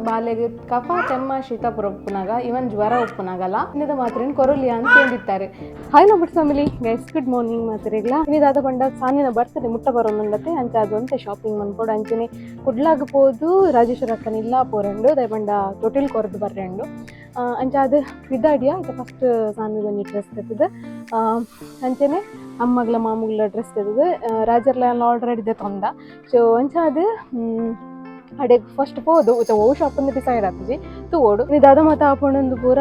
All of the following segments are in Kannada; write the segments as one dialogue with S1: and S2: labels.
S1: ಬಾಲೆಗೆ ಕಫ ತೆಮ್ಮ ಶೀತ ಉಪ್ಪುನಾಗ ಇವನ್ ಜ್ವರ ಉಪ್ಪುನಾಗಲ್ಲ ಇನ್ನದ ಮಾತ್ರ ಕೊರಲಿ ಅಂತ ಹೇಳಿದ್ದಾರೆ. ಹಾಯ್ ನಮ್ಮಟ್ ಫ್ಯಾಮಿಲಿ ಗೈಸ್, ಗುಡ್ ಮಾರ್ನಿಂಗ್ ಮಾತ್ರೆಗ್ಲ ಇನ್ನದಾದ ಬಂಡ ಸಾನಿನ ಬರ್ತದೆ ಮುಟ್ಟ ಬರೋನುಂಡತೆ ಅಂಚ ಅದಂತೆ ಶಾಪಿಂಗ್ ಮನ್ಪೋಡು ಅಂಚನೆ ಕುಡ್ಲಾಗಪೋದು ರಾಜೇಶ್ವರ ಅಕ್ಕನ ಇಲ್ಲ ಪೋರಂಡು ದಯಬಂಡ ತೊಟಿಲ್ ಕೊರದು ಬರ್ರೆಂಡು ಅಂಚ ಅದು ಬಿದ್ದಾಡಿಯ ಇದು ಫಸ್ಟ್ ಸಾನಿಗೊಂದು ಡ್ರೆಸ್ ತೆಗೆದು ಅಂಚನೆ ಅಮ್ಮಗ್ಲ ಮಾಮೂಗ್ಲ ಡ್ರೆಸ್ ತೆಗೆದು ರಾಜರ್ಲ ಆಲ್ರೆಡಿ ತೊಂದ ಸೊ ಅಂಚ ಅದು ಅಡೆ ಫಸ್ಟ್ ಪೋದು ಇತ ಓ ಶಾಪನ್ನು ಡಿಸೈಡ್ ಆಗ್ತದೆ ತೋಡು ಇದು ಅದ ಮತ್ತು ಹಾಕೊಂಡೊಂದು ಪೂರ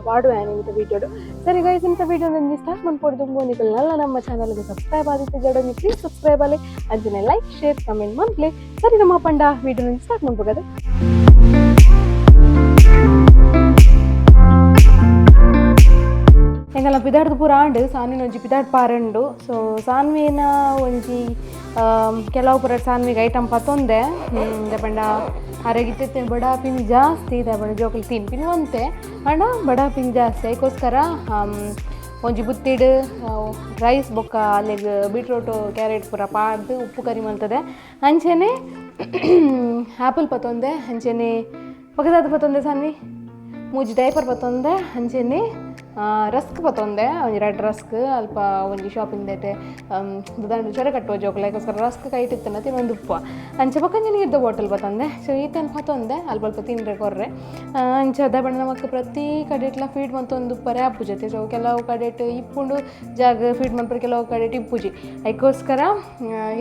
S1: ಪಾಡುವೆ ನಿಮಿತ್ತ ವೀಡಿಯೋಡು. ಸರಿ ಗೈಸ್, ಇಂಥ ವೀಡಿಯೋ ನನಗೆ ಸ್ಟಾರ್ಟ್ ಮಾಡ್ಕೊಡ್ದು ನಿಗಳೆಲ್ಲ ನಮ್ಮ ಚಾನಲ್ಗೆ ಸಬ್ಸ್ಕ್ರೈಬ್ ಆದಿತ್ತು ಜಡ ನೀವು ಪ್ಲೀಸ್ ಸಬ್ಸ್ಕ್ರೈಬ್ ಆಗಲಿ ಅಂಚನೆ ಲೈಕ್ ಶೇರ್ ಕಮೆಂಟ್ ಮಾಡ್ಲಿ. ಸರಿ ನಮ್ಮ ಪಂಡ ವೀಡಿಯೋ ಸ್ಟಾರ್ಟ್ ಮಾಡ್ಬೋದ. ಎಂಗಲ್ಲ ಪಿದಾಡ್ದು ಪೂರ ಆಂಡು ಸಾನ್ವಿನ ಒಂಜಿ ಪಿದಾಡ್ ಪಾರಂಡು. ಸೊ ಸಾನ್ವಿನ ಒಂಜಿ ಕೆಲವು ಪುರ ಸಾನ್ವಿಗೆ ಐಟಮ್ ಪತ್ತೊಂದೆ ದಪಂಡ ಅರಗಿತ್ತೆ ಬಡ ಪಿನ್ ಜಾಸ್ತಿ ದಪಂಡ ಜೋಕಲ್ ತಿನ್ಪಿನ್ ಒಂತೆ ಅಣ್ಣ ಬಡ ಪಿನ್ ಜಾಸ್ತಿ ಅದಕ್ಕೋಸ್ಕರ ಒಂಜಿ ಬುತ್ತಿಡು ರೈಸ್ ಬೊಕ್ಕ ಅಲ್ಲಿಗೆ ಬೀಟ್ರೂಟು ಕ್ಯಾರೆಟ್ ಪೂರ ಪಾಡ್ದು ಉಪ್ಪು ಕರಿ ಮಲ್ತದೆ ಅಂಚೆನೆ ಆ್ಯಪಲ್ ಪತ್ತೊಂದೆ ಅಂಚೆನೆ ಪಕ್ಕದಾದ ಪತ್ತೊಂದೆ ಸಾನ್ವಿ ಮೂಜಿ ಡೈಪರ್ ಪತ್ತೊಂದೆ ಅಂಚೆನೆ ರಸ್ಕ್ ಪತ್ತೊಂದೆ ಒಂಜಿ ರೆಡ್ ರಸ್ಕ್ ಅಲ್ಪ ಒಂಜಿ ಶಾಪಿಂಗ್ ದೇಟೆ ದಂಡು ಚೊರೆ ಕಟ್ಟುವ ಜೋಕುಲಕ್ಕೋಸ್ಕರ ರಸ್ಕ್ ಕೈಟಿತ್ತನ ತಿನ್ನೊಂದು ಉಪ್ಪ ಅಂಚೆ ಪಕ್ಕಂಜನಿ ಇದ್ದ ಬಾಟಲ್ ಪತ್ತೊಂದೆ. ಸೊ ಈತನ ಪತ್ತೊಂದೆ ಅಲ್ಪ ಅಲ್ಪ ತಿನ್ರೆ ಕೊರ್ರೆ ಅಂಚೆ ಅದ ಬಣ್ಣ ನಮಕ್ ಪ್ರತಿ ಕಡೆಟ್ಲ ಫೀಡ್ ಮಂತೊಂದು ಪರೆ ಅಪ್ಪು ಜೊತೆ. ಸೊ ಕೆಲವು ಕಡೆಟ್ ಇಪ್ಪುಂಡು ಜಾಗ ಫೀಡ್ ಮನ್ಪರೆ ಕೆಲವು ಕಡೆಟ್ ಇಪ್ಪುಜಿ ಅದಕ್ಕೋಸ್ಕರ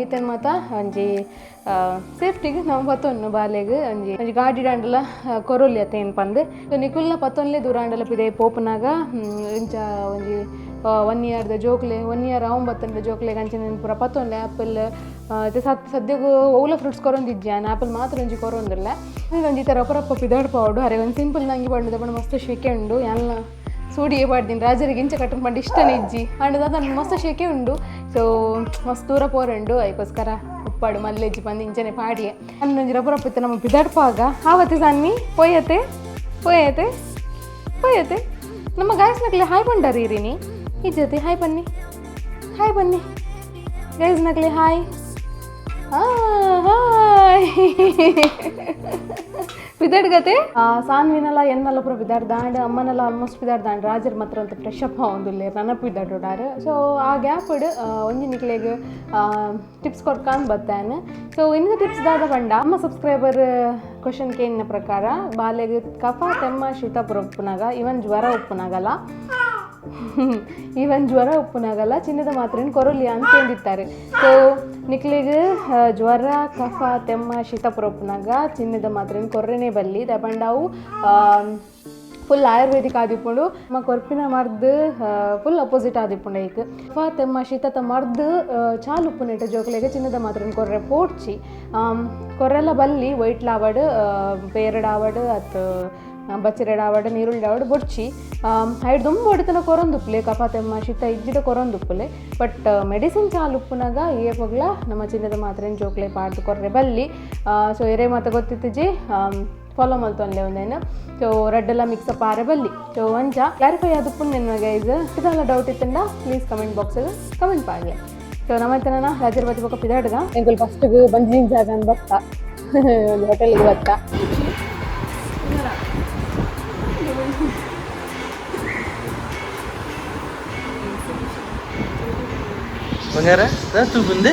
S1: ಈತನ ಮಾತ ಒಂಜಿ ಸೇಫ್ಟಿಗೆ ನಾವು ಪತ್ತೊನ್ನು ಬಾಲೆಗೆ ಒಂಜಿ ಒಂಜಿ ಗಾಡಿ ದಾಂಡಲ ಕೊರೊಲಿ ಅತ್ತ ಏನು ಪಂದು ನಿಕುಲ್ನ ಪತ್ತೊನ್ಲೆ ದೂರಾಂಡಲ ಪಿದೆ ಪೋಪನಾಗ ಇಂಚ ಒಂಜಿ 1 ಇಯರ್ದ ಜೋಕ್ಲೆ 1 ಇಯರ್ ಬತ್ತಂಡ ಜೋಕ್ಲೆಗೆ ಅಂಚಿನ ಪೂರ ಪತ್ತೊಂಡೆ ಆ್ಯಪಲ್ ಸದ್ಯಗೂ ಓಲ ಫ್ರೂಟ್ಸ್ ಕೊರೊಂದಿಜ್ಜಿ ನಾನು ಆ್ಯಪಲ್ ಮಾತ್ರ ಒಂಜಿ ಕೊರೊಂದಿಲ್ಲ ಒಂಜಿ ಥರ ಒಪ್ಪರಪ್ಪ ಪಿದಾಡ್ ಪಾಡು ಅರೆ ಒಂದು ಸಿಂಪಲ್ ನಂಗೆ ಬಣ್ಣದ ಬಣ್ಣ ಮಸ್ತ್ ಶೆಕೆ ಉಂಡು ಎಲ್ಲ ಸೂಡಿಗೆ ಪಾಡ್ತೀನಿ ರಾಜರಿಗೆ ಇಂಚ ಕಟ್ಟು ಮಾಡಿ ಇಷ್ಟನೇ ಇಜ್ಜಿ ಅಂಡ್ ಅದನ್ನು ಮಸ್ತ್ ಶೆಕೆ ಉಂಡು. ಸೊ ಮಸ್ತ್ ದೂರ ಪೋರಂಡು ಅದಕ್ಕೋಸ್ಕರ ಉಪ್ಪಾಡು ಮಲ್ಲೆಜ್ಜಿ ಬಂದು ಇಂಚನೆ ಪಾಡಿಯೆ ಅನ್ನೊಂಜಿ ರಬ್ಬರಪ್ಪಿತ್ತು ನಮ್ಮ ಪಿದಾಡ್ಪಾಗ ಆವತ್ತೆ ಸಾನ್ವಿ ಪೊಯ್ಯತೆ ಪೊಯ್ಯತೆ ಪೊಯ್ಯತೆ ನಮ್ಮ ಗಾಯಸ್ನಕ್ಲೆ ಹಾಯ್ ಬಂಡಾರಿ ಇರೀನಿ ಈ ಜೊತೆ ಹಾಯ್ ಬನ್ನಿ ಗಾಯಸ್ನಕ್ಲೆ ಹಾಯ್ ಹಾಯ್ ಪಿದಾಡ್ಗತೆ ಸಾನ್ವಿನಲ್ಲ ಎನ್ನಲ್ಲ ಪೂರ ಪಿದಾಡ್ದಾಂಡ್ ಅಮ್ಮನೆಲ್ಲ ಆಲ್ಮೋಸ್ಟ್ ಪಿದಾಡ್ದಾಂಡ್ ರಾಜರ್ ಮಾತ್ರ ಅಂತ ಫ್ರೆಶ್ ಅಪ್ ಆವೊಂದುಲ್ಲೆ ನನ್ನ ಪಿದಾಡೋಡಾರು. ಸೊ ಆ ಗ್ಯಾಪಡ್ ಒಂಜಿ ನಿಕ್ಲೆಗ್ ಟಿಪ್ಸ್ ಕೊಡ್ಕೊಂಡು ಬರ್ತಾನೆ. ಸೊ ಇನ್ನು ಟಿಪ್ಸ್ ದಾದ ಬಂಡ ಅಮ್ಮ ಸಬ್ಸ್ಕ್ರೈಬರ್ ಕ್ವಶನ್ ಕೇಳಿನ ಪ್ರಕಾರ ಬಾಲೆಗೆ ಕಫ ತೆಮ್ಮ ಶೀತ ಪೂರ ಉಪ್ಪುನಾಗ ಇವನ್ ಜ್ವರ ಉಪ್ಪುನಾಗಲ್ಲ ಚಿನ್ನದ ಮಾತ್ರೇನು ಕೊರಲಿ ಅಂತ ಹೇಳಿರ್ತಾರೆ. ಸೊ ನಿಕ್ಲಿಗೆ ಜ್ವರ ಕಫ ತೆಮ್ಮ ಶೀತ ಪೂರ ಉಪ್ಪುನಾಗ ಚಿನ್ನದ ಮಾತ್ರೇನು ಕೊರ್ರೆನೇ ಬಲ್ಲಿ ದಪಂಡವು ಫುಲ್ ಆಯುರ್ವೇದಿಕ್ ಆದಿಪ್ಪುಂಡು ನಮ್ಮ ಕೊರ್ಪಿನ ಮರ್ದು ಫುಲ್ ಅಪೋಸಿಟ್ ಆದಿಪ್ಪುಂಡು ಈಗ ಕಫ ತೆಮ್ಮ ಶೀತ ಮರ್ದು ಚಾಲು ಉಪ್ಪುನೆಟ್ಟ ಜೋಕಲೆಗೆ ಚಿನ್ನದ ಮಾತ್ರೇನು ಕೊರ್ರೆ ಪೋಡ್ಚಿ ಕೊರ್ರೆಲ್ಲ ಬಲ್ಲಿ ವೈಟ್ ಲಾವಡ್ ಪೇರಡ್ ಆವಡ್ ಅತ್ ಬಚ್ಚರೆಡ್ ಆವಡ್ ನೀರುಳ್ಳಿ ಆವಡ್ ಬೊಡ್ಚಿ ಐಡ್ ತುಂಬ ಹೊಡಿತನ ಕೊರೊಂದುಪ್ಪಲೆ ಕಫ ತೆಮ್ಮ ಶೀತ ಇಜ್ಜಿಡ ಕೊರೊಂದುಪ್ಪಲೆ ಬಟ್ ಮೆಡಿಸಿನ್ ಚಾಲು ಉಪ್ಪುನಾಗ ಏಪಗ್ಲ ನಮ್ಮ ಚಿನ್ನದ ಮಾತ್ರೇನು ಜೋಕ್ಲೆ ಪಾಡ್ದು ಕೊರ್ರೆ ಬಲ್ಲಿ. ಸೊ ಎರೆ ಮಾತ ಗೊತ್ತಿತ್ತಿಜಿ ಫಾಲೋ ಮಲ್ತೊನ್ಲೆ ಒಂದೇನು. ಸೊ ರೆಡ್ಡೆಲ್ಲ ಮಿಕ್ಸಪ್ ಆರೆ ಬಲ್ಲಿ. ಸೊ ಒಂಚ ಕ್ಲಾರಿಫೈ ಆದುಪ್ಪು ನನ್ನ ಗೈಸ್ ಇದೆಲ್ಲ ಡೌಟ್ ಇತ್ತಂಡ ಪ್ಲೀಸ್ ಕಮೆಂಟ್ ಬಾಕ್ಸಿಗೆ ಕಮೆಂಟ್ ಪಾಡ್ಲೆ. ಸೊ ನಮ್ಮತ್ತನ ರಾಜರ ಬತ್ತಿ ಪಕ್ಕ ಪಿದಾಡ್ಗ ಎಂಕಲ್ ಫಸ್ಟ್ಗೆ ಬಂಜಿನ ಜಾಗ ಅಂತ ಬರ್ತಾ ಒಂದು ಹೋಟೆಲ್ಗೆ ಬರ್ತಾ
S2: Bangara, tu bunde,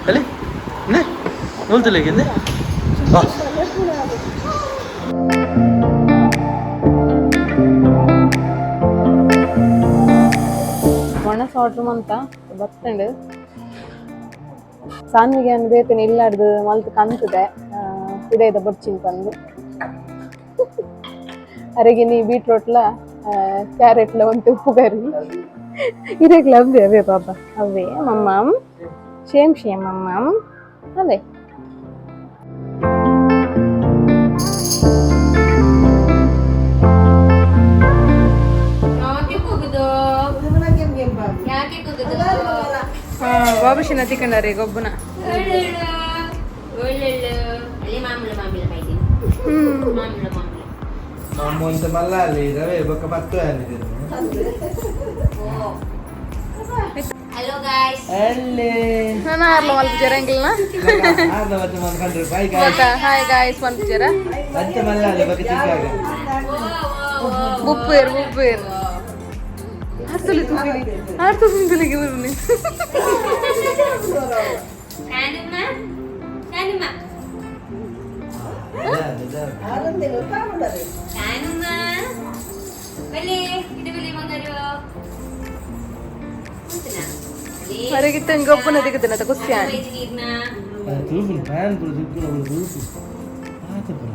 S2: kali, ne, nol tu lagi ne,
S1: ಮನಸ್ ಆರ್ಡ್ರ್ ಅಂತ ಬರ್ತಂಡು ಸಾನ್ವಿಗೆ ಅನ್ನು ಬೇತೇನೆ ಇಲ್ಲಾಡ್ದು ಮಲ್ತು ಕಂತದೆ ಇದ ಬಡ್ಚಿನ್ ಬಂದು ಅರೆಗೆ ನೀ ಬೀಟ್ರೋಟ್ಲ ಕ್ಯಾರೆಟ್ಲ ಒಂದು ಉಪ್ಪು ಕರಿ ಇರಕ್ಕೆ ಅವೇ ಅವೇ ಪಾಪ ಅವೇ ಮಮ್ಮಮ್ ಶೇಮ್ ಮಮ್ಮಮ್ ಅವೇ ಬಾಬುಶಿನ ತಿಕ್ಕಂಡಾರೆ ಗೊಬ್ಬನ
S2: ಮಾಮೂಲ್ ಮಲ್ಲ ಅಲ್ಲಿ ರವೆ ಬೊಕ್ಕ 10 ಆಗಿದೆ
S3: Hello guys.
S2: ಅಲ್ಲೇ
S1: ನಾನು ಆರ್ಲ ಮಲ್ಪಿಜಾರ ಅಂಗಿಲ್ನ
S2: ಆರ್ಲ ಮತ್ತೆ ಮಾಡ್ಕೊಂಡ್ರೆ ಬಾಯ್ ಗಾಯ್ಸ್
S1: ಹಾಯ್ ಗಾಯ್ಸ್ ಮಲ್ಪಿಜಾರ
S2: ಮತ್ತೆ ಮಲ್ಲಾಲೆ ಬಗ್ಗೆ ತಿಕ್ಕಾಗ
S1: ಬುಪ್ಪೇರ್ ಅರ್ಥಲಿ ತುಬಿಲಿ ಅರ್ಥ ತುಬಿಲಿಗೆ ಬರ್ನಿ
S3: Kanuma. Kanuma. Beli, kita beli mangaru.
S1: ಹೊರಗಿತ್ತ ಗೊಬ್ಬನ ತೆಗೆದನ ಕುಸ್ಯಾನ್
S2: ತೂಫುಲ್ ಫ್ಯಾನ್ ಪುರ ದುಕ್ಕುನ ತೂಫು ಆತ ಪುರ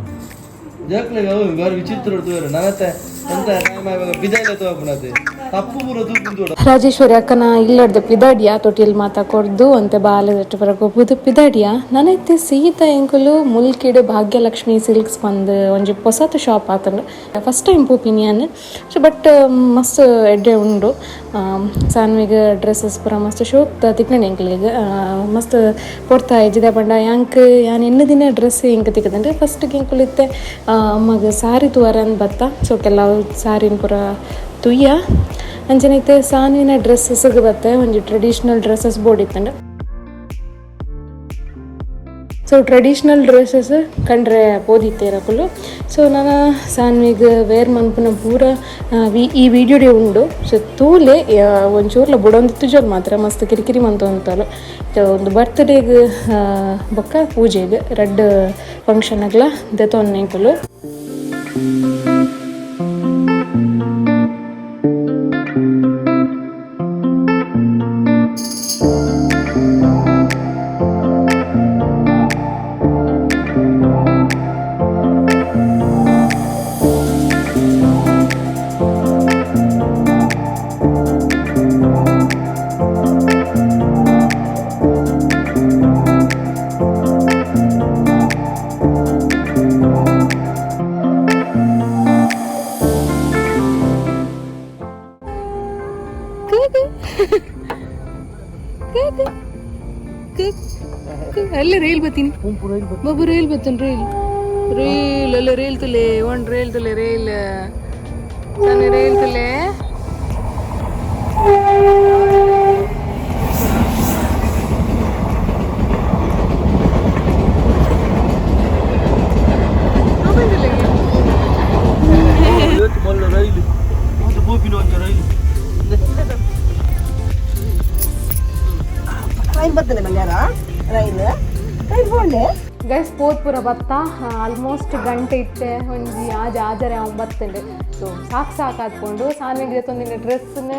S2: ಜಕ್ಲೆಗ ಗಾರು ವಿಚಿತ್ರ ತೋರ ನವತ್ತೆ ಎಂತ ಟೈಮ್ ಆವಾಗ ಬಿದಾಯ ತೋಪನತೆ ತಪ್ಪು ಪುರ ತೂಪು
S1: ರಾಜೇಶ್ವರಿ ಅಕ್ಕನ ಇಲ್ಲಡ್ದ ಪಿದಾಡಿಯಾ ತೊಟಿಲ್ ಮಾತಾಕೊಡ್ದು ಅಂತೆ ಬಾಲೆದಟ್ಟು ಬರಗೊಬ್ಬುದು ಪಿದಾಡಿಯಾ ನನೈತೆ ಸೀತಾ ಎಂಕುಲು ಮುಲ್ಕಿಡ್ ಭಾಗ್ಯಲಕ್ಷ್ಮಿ ಸಿಲ್ಕ್ಸ್ ಬಂದು ಒಂಜಿ ಹೊಸತು ಶಾಪ್ ಆತಂಡು ಫಸ್ಟ್ ಟೈಮ್ ಪೋಪಿನಿಯನ್ ಸೊ ಬಟ್ ಮಸ್ತ್ ಎಡ್ಡೆ ಉಂಡು ಸಾನ್ವಿಗೆ ಡ್ರೆಸ್ಸಸ್ ಪೂರ ಮಸ್ತ್ ಶೋಕ್ ತಿಕ್ಕಂಡು ಎಂಕ್ಲಿಗೆ ಮಸ್ತ್ ಕೊಡ್ತಾ ಇಜ್ಜಿದೆ ಪಂಡ ಯಾಂಕ್ ಯಾನ್ ಎನ್ನು ದಿನ ಡ್ರೆಸ್ ಎಂಕ್ ತಿಕ್ಕದಂದ್ರೆ ಫಸ್ಟ್ಗೆ ಎಂಕುಲಿತ್ತೆ ಅಮ್ಮಗೆ ಸಾರಿ ತುವರನ್ ಬತ್ತ ಸೊ ಕೆಲವು ಸಾರಿನ ಪೂರ ತುಯ್ಯ ಅಂಚನೈತೆ ಸಾನ್ವಿನ ಡ್ರೆಸ್ಸಸ್ಗೆ ಬತ್ತೆ ಒಂಜಿ ಟ್ರೆಡಿಷ್ನಲ್ ಡ್ರೆಸ್ಸಸ್ ಬೋರ್ಡ್ ಇತ್ತಂಡ ಸೊ ಟ್ರೆಡಿಷ್ನಲ್ ಡ್ರೆಸ್ಸಸ್ ಕಂಡ್ರೆ ಓದಿತ್ತೆ ಇರಕುಲು ಸೊ ನಾನು ಸಾನ್ವಿಗೆ ವೇರ್ ಮನ್ಪುನ ಪೂರ ಈ ವಿಡಿಯೋಡೆ ಉಂಡು ಸೊ ತೂಲೆ ಒಂಚೂರ್ಲ ಬುಡೊಂದಿತ್ತು ಜೋಲ್ ಮಾತ್ರ ಮಸ್ತ್ ಕಿರಿಕಿರಿ ಮಂತು ಅಂತಲು ಒಂದು ಬರ್ತ್ಡೇಗೆ ಬೊಕ್ಕ ಪೂಜೆಗೆ ರೆಡ್ ಫಂಕ್ಷನ್ಗ್ಲ ದೆತೊನ್ನೆಂಕುಲು ಅಲ್ಲೇ ರೈಲ್ ಬತ್ತೀನಿ ಬಾಬು ರೈಲ್ ಬತ್ತನ್ ರೈಲ್ ಅಲ್ಲ ರೈಲ್ ತುಲೆ ಒನ್ ರೈಲ್ ತುಲೆ ರೈಲ್ ತಾನೆ ರೈಲ್ ತುಲೆ
S2: ರೈಲು ಅದು ಬೋಪಿನ ಒಂದು ರೈಲು ಗೈಸ್ ಪೋತ್ಪುರ ಬತ್ತ ಆಲ್ಮೋಸ್ಟ್ ಗಂಟೆ ಇತ್ತೆ ಒಂಜಿ ಆಜರೆ ಅವ್ನು ಬತ್ತಂಡೆ ಸೊ ಸಾಕಾದ್ಕೊಂಡು ಸಾನ್ವಿಗೆ ತೊಂದಿನ ಡ್ರೆಸ್ನ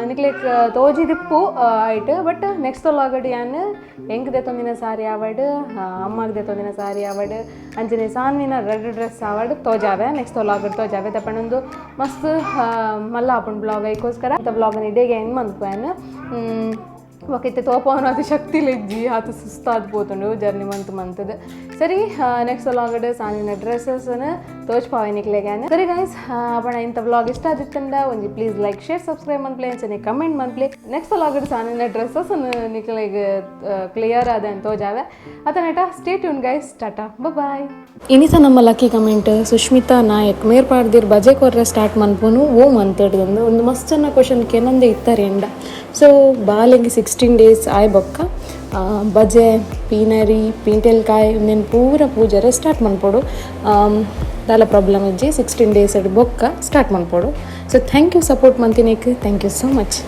S2: ನಿಕ್ಲೆಕ್ ತೋಜಿ ದಿಪ್ಪು ಆಯ್ತು ಬಟ್ ನೆಕ್ಸ್ಟ್ ಒಳಗಡೆ ಯಾನು ಹೆಂಗೆ ತೊಂದಿನ ಸಾರಿ ಆವಡ್ ಅಮ್ಮಗೆ ತೊಂದಿನ ಸಾರಿ ಆವಡ್ ಅಂಜನೆ ಸಾನ್ವಿನ ರೆಡ್ ಡ್ರೆಸ್ ಆವಡ್ ತೋಜಾವೆ ನೆಕ್ಸ್ಟ್ ಒಳಗಡೆ ತೋಜಾವೆ ತಪ್ಪಣ್ಣೊಂದು ಮಸ್ತ್ ಮಲ್ಲ ಆಪುಂಡು ಬ್ಲಾಗ್ ಐಕೋಸ್ಕರ ಅಂತ ಬ್ಲಾಗನ್ನ ಇಡೇಗೆ ಏನು ಮನ್ಪೇನು ಒಕ್ಕೈತೆ ತೋಪವನು ಅದು ಶಕ್ತಿ ಲೆಜ್ಜಿ ಅದು ಸುಸ್ತಾದ ಪೋತುಂಡು ಜರ್ನಿ ಮಂತದ ಸರಿ ನೆಕ್ಸ್ಟ್ ವ್ಲಾಗಡ್ ಸಾನಿನ ಡ್ರೆಸ್ಸಸ್ನ ತೋಚ್ಪಾವೆ ನಿಕ್ಲೆಗ್ಯಾನ ಸರಿ ಗೈಸ್ ಅಪಣ ಇಂಥ ವ್ಲಾಗ್ ಇಷ್ಟ ಆದಿತ್ತಂಡ ಒಂಜಿ ಪ್ಲೀಸ್ ಲೈಕ್ ಶೇರ್ ಸಬ್ಸ್ಕ್ರೈಬ್ ಮನ್ಪ್ಲೆ ಅಂಚನೆ ಕಮೆಂಟ್ ಮನ್ಪ್ಲೆ ನೆಕ್ಸ್ಟ್ ವ್ಲಾಗಡ್ ಸಾನಿನ ಡ್ರೆಸ್ಸಸ್ ನಿಕ್ಲೆಗೆ ಕ್ಲಿಯರ್ ಆದ ಅಂತ ತೋಜಾವೆ ಅತನೇಟ ಸ್ಟೇ ಟ್ಯೂನ್ ಗೈಸ್ ಟಾಟಾ ಬಾಯ್ ಇನಿಸ ನಮ್ಮ ಲಕ್ಕಿ ಕಮೆಂಟ್ ಸುಷ್ಮಿತಾ ನಾಯಕ್ ಮೇರ್ಪಾಡ್ದಿರ್ ಬಜೆ ಕೊರ್ರೆ ಸ್ಟಾರ್ಟ್ ಮನ್ಪೋನು ಓ ಮಂತಡ್ದು ಒಂದು ಮಸ್ತ್ ಚೆನ್ನ ಕ್ವಶನ್ ಕೆನಂದೆ ಇತ್ತಾರೆ ಎಂಡ ಸೊ ಬಾಲೆಗೆ 16 days ಆಯ್ ಬೊಕ್ಕ ಬಜೆ ಪೀನರಿ ಪೀಂಟೆಲ್ಕಾಯಿ ಒಂದೇನು ಪೂರ ಪೂಜಾರೆ ಸ್ಟಾರ್ಟ್ ಮನ್ಪೋಡು ದಾಲ ಪ್ರಾಬ್ಲಮ್ ಇಜ್ಜಿ 16 days ಬೊಕ್ಕ ಸ್ಟಾರ್ಟ್ ಮನ್ಪೋಡು ಸೊ ಥ್ಯಾಂಕ್ ಯು ಸಪೋರ್ಟ್ ಮಂತಿನೇಕ್ ಥ್ಯಾಂಕ್ ಯು ಸೋ ಮಚ್